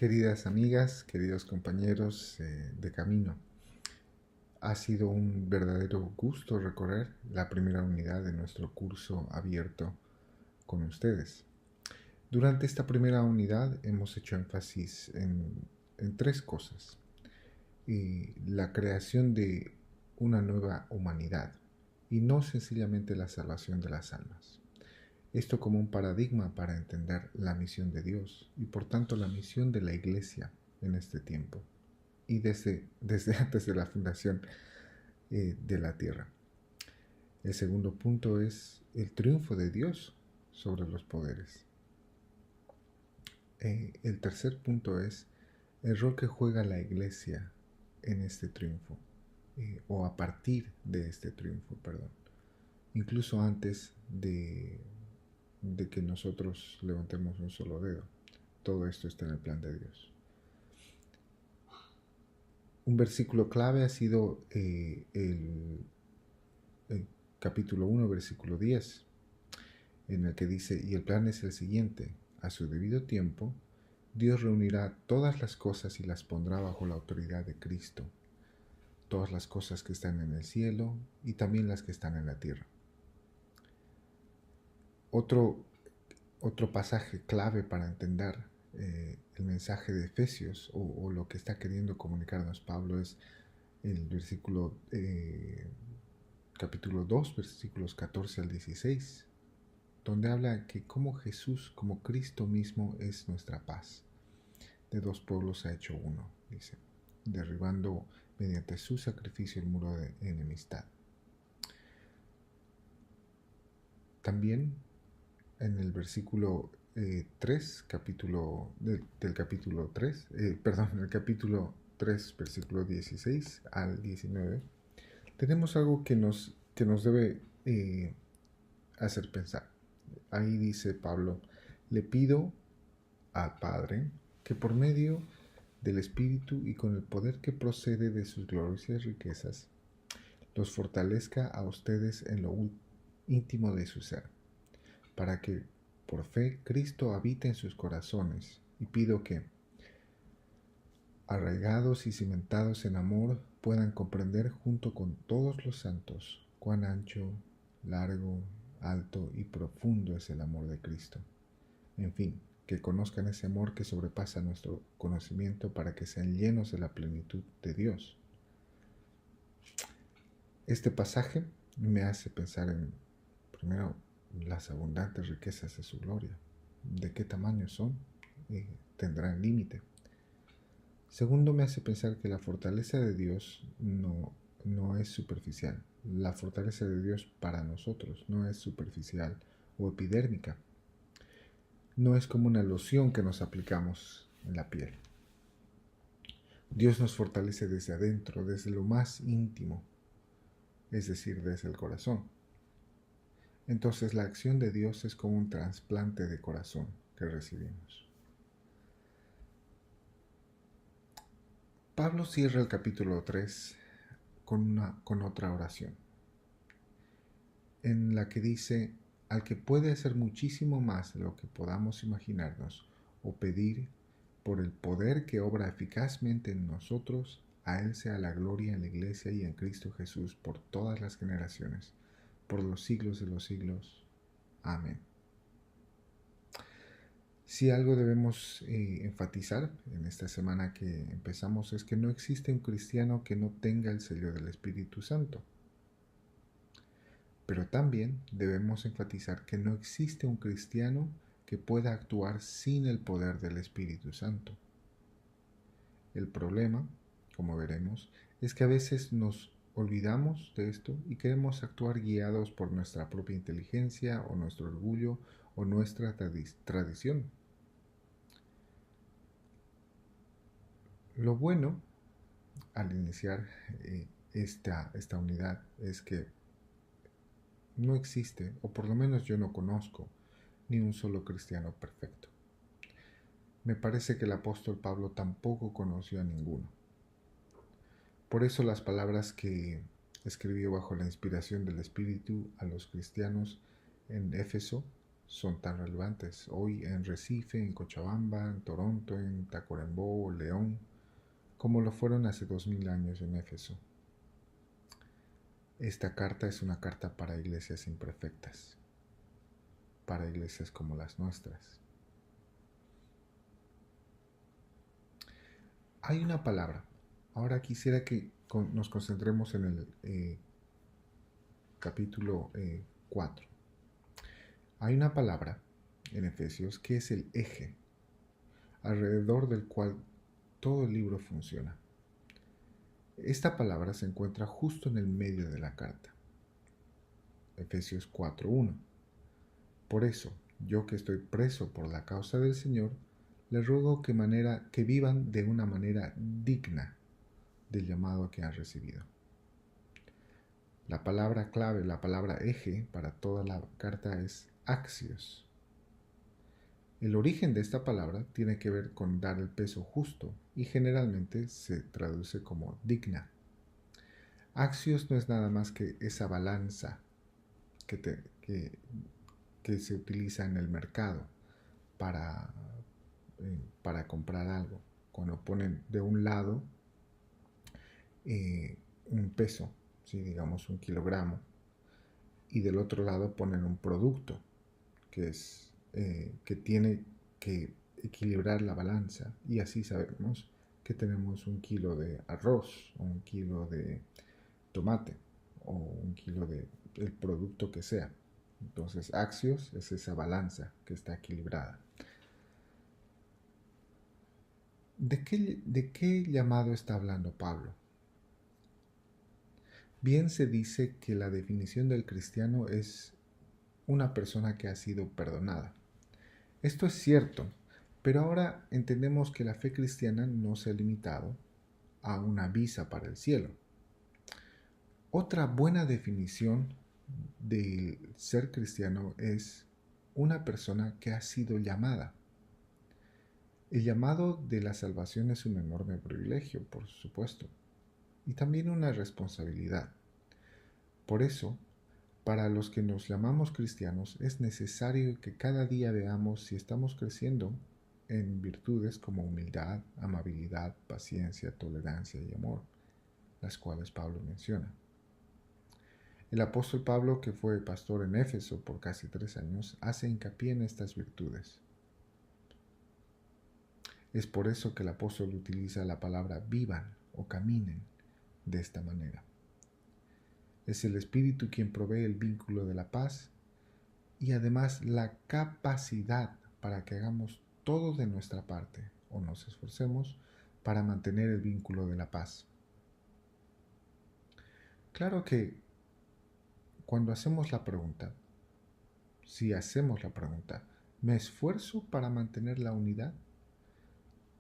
Queridas amigas, queridos compañeros de camino, ha sido un verdadero gusto recorrer la primera unidad de nuestro curso abierto con ustedes. Durante esta primera unidad hemos hecho énfasis en tres cosas. La creación de una nueva humanidad y no sencillamente la salvación de las almas. Esto como un paradigma para entender la misión de Dios y por tanto la misión de la Iglesia en este tiempo y desde antes de la fundación de la tierra. El segundo punto es el triunfo de Dios sobre los poderes. El tercer punto es el rol que juega la Iglesia en este triunfo o a partir de este triunfo, incluso antes de que nosotros levantemos un solo dedo. Todo esto está en el plan de Dios. Un versículo clave ha sido el capítulo 1, versículo 10, en el que dice, y el plan es el siguiente, a su debido tiempo, Dios reunirá todas las cosas y las pondrá bajo la autoridad de Cristo, todas las cosas que están en el cielo y también las que están en la tierra. Otro pasaje clave para entender el mensaje de Efesios o lo que está queriendo comunicarnos Pablo es el versículo capítulo 2, versículos 14 al 16, donde habla que como Jesús, como Cristo mismo es nuestra paz. De dos pueblos ha hecho uno, dice, derribando mediante su sacrificio el muro de enemistad. También en el versículo 3, del capítulo 3, en el capítulo 3, versículo 16 al 19, tenemos algo que nos debe hacer pensar. Ahí dice Pablo, le pido al Padre que por medio del Espíritu y con el poder que procede de sus gloriosas riquezas, los fortalezca a ustedes en lo íntimo de su ser, para que por fe Cristo habite en sus corazones, y pido que, arraigados y cimentados en amor, puedan comprender junto con todos los santos cuán ancho, largo, alto y profundo es el amor de Cristo. En fin, que conozcan ese amor que sobrepasa nuestro conocimiento para que sean llenos de la plenitud de Dios. Este pasaje me hace pensar en, primero, las abundantes riquezas de su gloria. ¿De qué tamaño son? ¿Tendrán límite? Segundo, me hace pensar que la fortaleza de Dios no es superficial. La fortaleza de Dios para nosotros no es superficial o epidérmica. No es como una loción que nos aplicamos en la piel. Dios nos fortalece desde adentro, desde lo más íntimo, es decir, desde el corazón. Entonces la acción de Dios es como un trasplante de corazón que recibimos. Pablo cierra el capítulo 3 con otra oración, en la que dice, al que puede hacer muchísimo más de lo que podamos imaginarnos o pedir, por el poder que obra eficazmente en nosotros, a Él sea la gloria en la Iglesia y en Cristo Jesús por todas las generaciones, por los siglos de los siglos. Amén. Si algo debemos enfatizar en esta semana que empezamos es que no existe un cristiano que no tenga el sello del Espíritu Santo. Pero también debemos enfatizar que no existe un cristiano que pueda actuar sin el poder del Espíritu Santo. El problema, como veremos, es que a veces nos olvidamos de esto y queremos actuar guiados por nuestra propia inteligencia o nuestro orgullo o nuestra tradición. Lo bueno al iniciar esta unidad es que no existe, o por lo menos yo no conozco, ni un solo cristiano perfecto. Me parece que el apóstol Pablo tampoco conoció a ninguno. Por eso las palabras que escribió bajo la inspiración del Espíritu a los cristianos en Éfeso son tan relevantes hoy en Recife, en Cochabamba, en Toronto, en Tacuarembó, León, como lo fueron hace 2000 años en Éfeso. Esta carta es una carta para iglesias imperfectas, para iglesias como las nuestras. Hay una palabra. Ahora quisiera que nos concentremos en el capítulo 4. Hay una palabra en Efesios que es el eje, alrededor del cual todo el libro funciona. Esta palabra se encuentra justo en el medio de la carta. Efesios 4:1. Por eso, yo que estoy preso por la causa del Señor, les ruego que vivan de una manera digna del llamado que han recibido. La palabra clave, la palabra eje para toda la carta es axios. El origen de esta palabra tiene que ver con dar el peso justo y generalmente se traduce como digna. Axios no es nada más que esa balanza que se utiliza en el mercado para comprar algo. Cuando ponen de un lado un peso, ¿sí? Digamos 1 kilogramo, y del otro lado ponen un producto que tiene que equilibrar la balanza, y así sabemos que tenemos 1 kilo de arroz o 1 kilo de tomate o 1 kilo del producto que sea. Entonces, axios es esa balanza que está equilibrada. ¿De qué llamado está hablando Pablo? Bien se dice que la definición del cristiano es una persona que ha sido perdonada. Esto es cierto, pero ahora entendemos que la fe cristiana no se ha limitado a una visa para el cielo. Otra buena definición del ser cristiano es una persona que ha sido llamada. El llamado de la salvación es un enorme privilegio, por supuesto, y también una responsabilidad. Por eso, para los que nos llamamos cristianos, es necesario que cada día veamos si estamos creciendo en virtudes como humildad, amabilidad, paciencia, tolerancia y amor, las cuales Pablo menciona. El apóstol Pablo, que fue pastor en Éfeso por casi 3 años, hace hincapié en estas virtudes. Es por eso que el apóstol utiliza la palabra vivan o caminen de esta manera. Es el Espíritu quien provee el vínculo de la paz y además la capacidad para que hagamos todo de nuestra parte o nos esforcemos para mantener el vínculo de la paz. Claro que cuando hacemos la pregunta, si hacemos la pregunta, ¿me esfuerzo para mantener la unidad?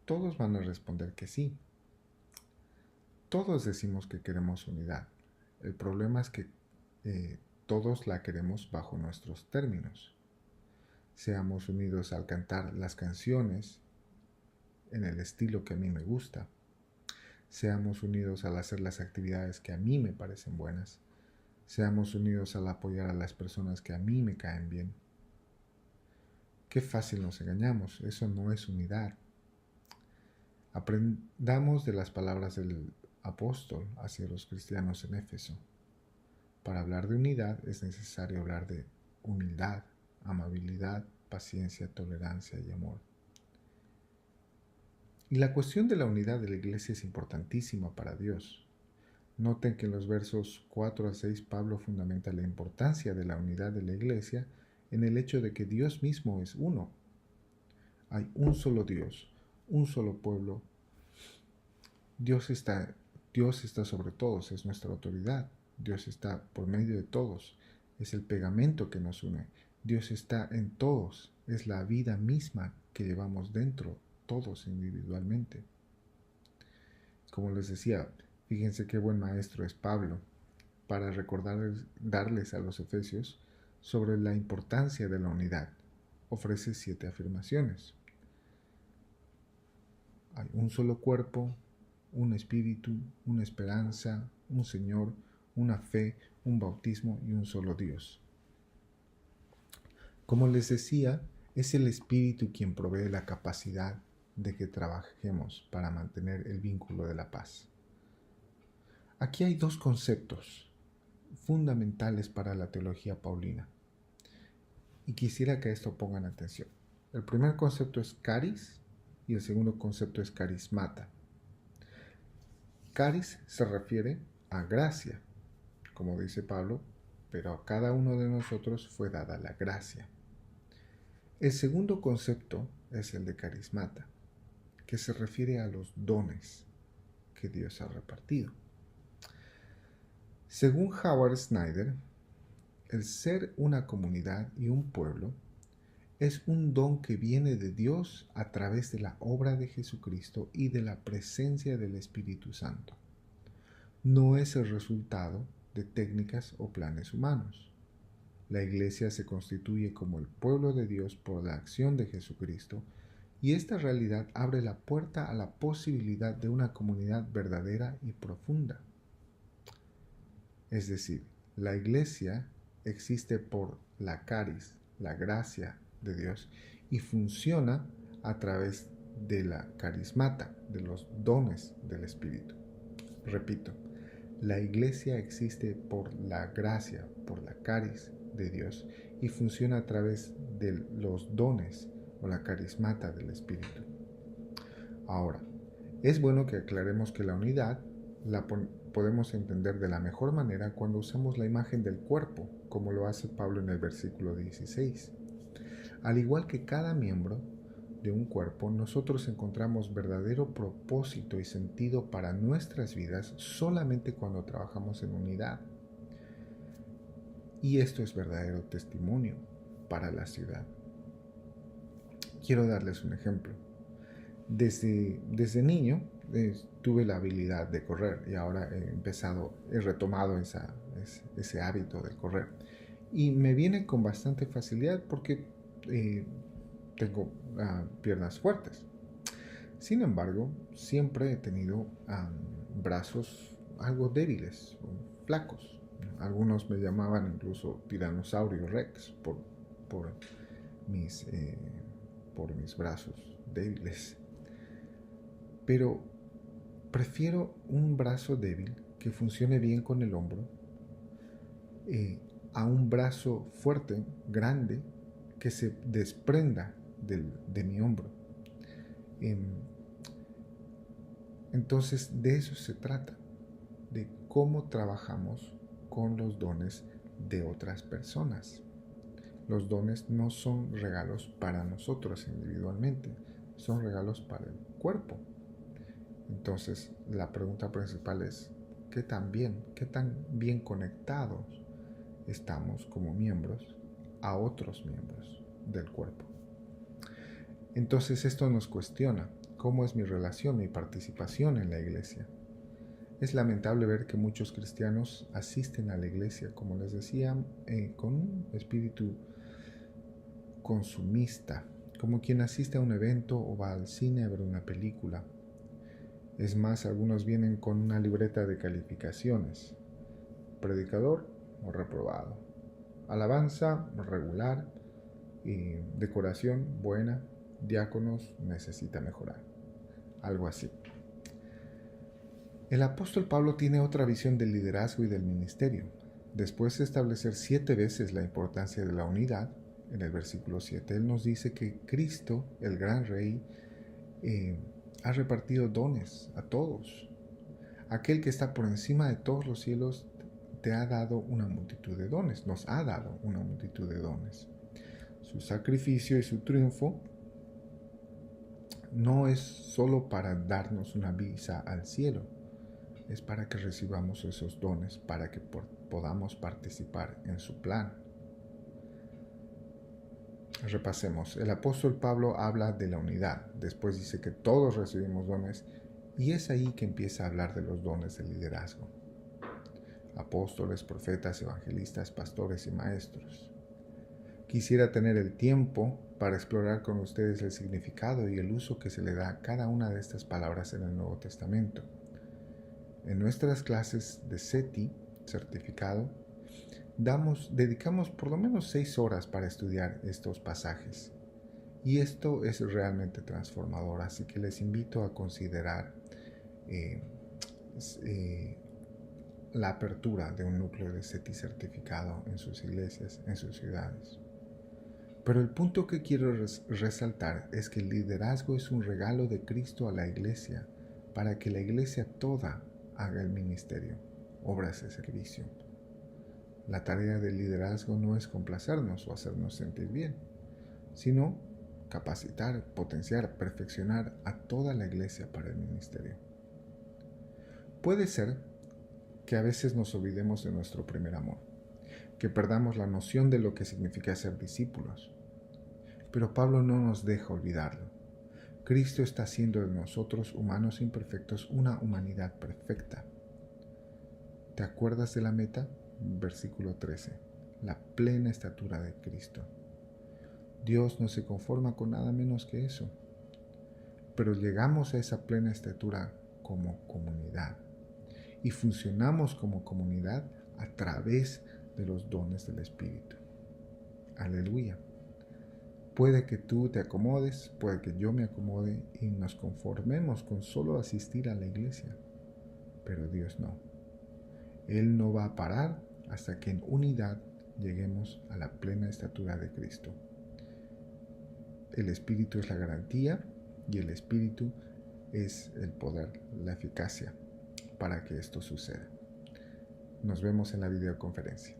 Todos van a responder que sí. Todos decimos que queremos unidad. El problema es que todos la queremos bajo nuestros términos. Seamos unidos al cantar las canciones en el estilo que a mí me gusta. Seamos unidos al hacer las actividades que a mí me parecen buenas. Seamos unidos al apoyar a las personas que a mí me caen bien. Qué fácil nos engañamos, eso no es unidad. Aprendamos de las palabras del apóstol hacia los cristianos en Éfeso. Para hablar de unidad es necesario hablar de humildad, amabilidad, paciencia, tolerancia y amor. Y la cuestión de la unidad de la iglesia es importantísima para Dios. Noten que en los versos 4 a 6 Pablo fundamenta la importancia de la unidad de la iglesia en el hecho de que Dios mismo es uno. Hay un solo Dios, un solo pueblo. Dios está sobre todos, es nuestra autoridad. Dios está por medio de todos, es el pegamento que nos une. Dios está en todos, es la vida misma que llevamos dentro, todos individualmente. Como les decía, fíjense qué buen maestro es Pablo para darles a los efesios sobre la importancia de la unidad. Ofrece 7 afirmaciones. Hay un solo cuerpo, un espíritu, una esperanza, un Señor, una fe, un bautismo y un solo Dios. Como les decía, es el Espíritu quien provee la capacidad de que trabajemos para mantener el vínculo de la paz. Aquí hay dos conceptos fundamentales para la teología paulina, y quisiera que a esto pongan atención. El primer concepto es caris y el segundo concepto es carismata. Caris se refiere a gracia, como dice Pablo, pero a cada uno de nosotros fue dada la gracia. El segundo concepto es el de carismata, que se refiere a los dones que Dios ha repartido. Según Howard Snyder, el ser una comunidad y un pueblo es un don que viene de Dios a través de la obra de Jesucristo y de la presencia del Espíritu Santo. No es el resultado de técnicas o planes humanos. La Iglesia se constituye como el pueblo de Dios por la acción de Jesucristo, y esta realidad abre la puerta a la posibilidad de una comunidad verdadera y profunda. Es decir, la Iglesia existe por la caris, la gracia de Dios, y funciona a través de la carismata, de los dones del Espíritu. Repito, la Iglesia existe por la gracia, por la caris de Dios, y funciona a través de los dones o la carismata del Espíritu. Ahora, es bueno que aclaremos que la unidad la podemos entender de la mejor manera cuando usamos la imagen del cuerpo, como lo hace Pablo en el versículo 16. Al igual que cada miembro de un cuerpo, nosotros encontramos verdadero propósito y sentido para nuestras vidas solamente cuando trabajamos en unidad. Y esto es verdadero testimonio para la ciudad. Quiero darles un ejemplo. Desde niño tuve la habilidad de correr y ahora he retomado ese hábito de correr. Y me viene con bastante facilidad porque tengo piernas fuertes. Sin embargo, siempre he tenido brazos algo débiles, flacos. Algunos me llamaban incluso tiranosaurio rex por mis brazos débiles. Pero prefiero un brazo débil que funcione bien con el hombro a un brazo fuerte, grande, que se desprenda de mi hombro. Entonces de eso se trata, de cómo trabajamos con los dones de otras personas. Los dones no son regalos para nosotros individualmente, son regalos para el cuerpo. Entonces la pregunta principal es, ¿qué tan bien conectados estamos como miembros a otros miembros del cuerpo? Entonces esto nos cuestiona, ¿cómo es mi relación, mi participación en la iglesia? Es lamentable ver que muchos cristianos asisten a la iglesia, como les decía, con un espíritu consumista, como quien asiste a un evento o va al cine a ver una película. Es más, algunos vienen con una libreta de calificaciones: predicador o reprobado, alabanza regular, y decoración buena, diáconos necesita mejorar, algo así. El apóstol Pablo tiene otra visión del liderazgo y del ministerio. Después de establecer 7 veces la importancia de la unidad, en el versículo 7, él nos dice que Cristo, el gran Rey, ha repartido dones a todos. Aquel que está por encima de todos los cielos te ha dado una multitud de dones, nos ha dado una multitud de dones. Su sacrificio y su triunfo no es solo para darnos una visa al cielo, es para que recibamos esos dones, para que podamos participar en su plan. Repasemos. El apóstol Pablo habla de la unidad, después dice que todos recibimos dones, y es ahí que empieza a hablar de los dones del liderazgo. Apóstoles, profetas, evangelistas, pastores y maestros. Quisiera tener el tiempo para explorar con ustedes el significado y el uso que se le da a cada una de estas palabras en el Nuevo Testamento. En nuestras clases de CETI, certificado, dedicamos por lo menos 6 horas para estudiar estos pasajes. Y esto es realmente transformador, así que les invito a considerar eh, la apertura de un núcleo de CETI certificado en sus iglesias, en sus ciudades. Pero el punto que quiero resaltar es que el liderazgo es un regalo de Cristo a la iglesia para que la iglesia toda haga el ministerio, obras de servicio. La tarea del liderazgo no es complacernos o hacernos sentir bien, sino capacitar, potenciar, perfeccionar a toda la iglesia para el ministerio. Puede ser que a veces nos olvidemos de nuestro primer amor, que perdamos la noción de lo que significa ser discípulos. Pero Pablo no nos deja olvidarlo. Cristo está haciendo de nosotros, humanos imperfectos, una humanidad perfecta. ¿Te acuerdas de la meta? Versículo 13. La plena estatura de Cristo. Dios no se conforma con nada menos que eso. Pero llegamos a esa plena estatura como comunidad. Y funcionamos como comunidad a través de los dones del Espíritu. Aleluya. Puede que tú te acomodes, puede que yo me acomode y nos conformemos con solo asistir a la iglesia. Pero Dios no. Él no va a parar hasta que en unidad lleguemos a la plena estatura de Cristo. El Espíritu es la garantía y el Espíritu es el poder, la eficacia para que esto suceda. Nos vemos en la videoconferencia.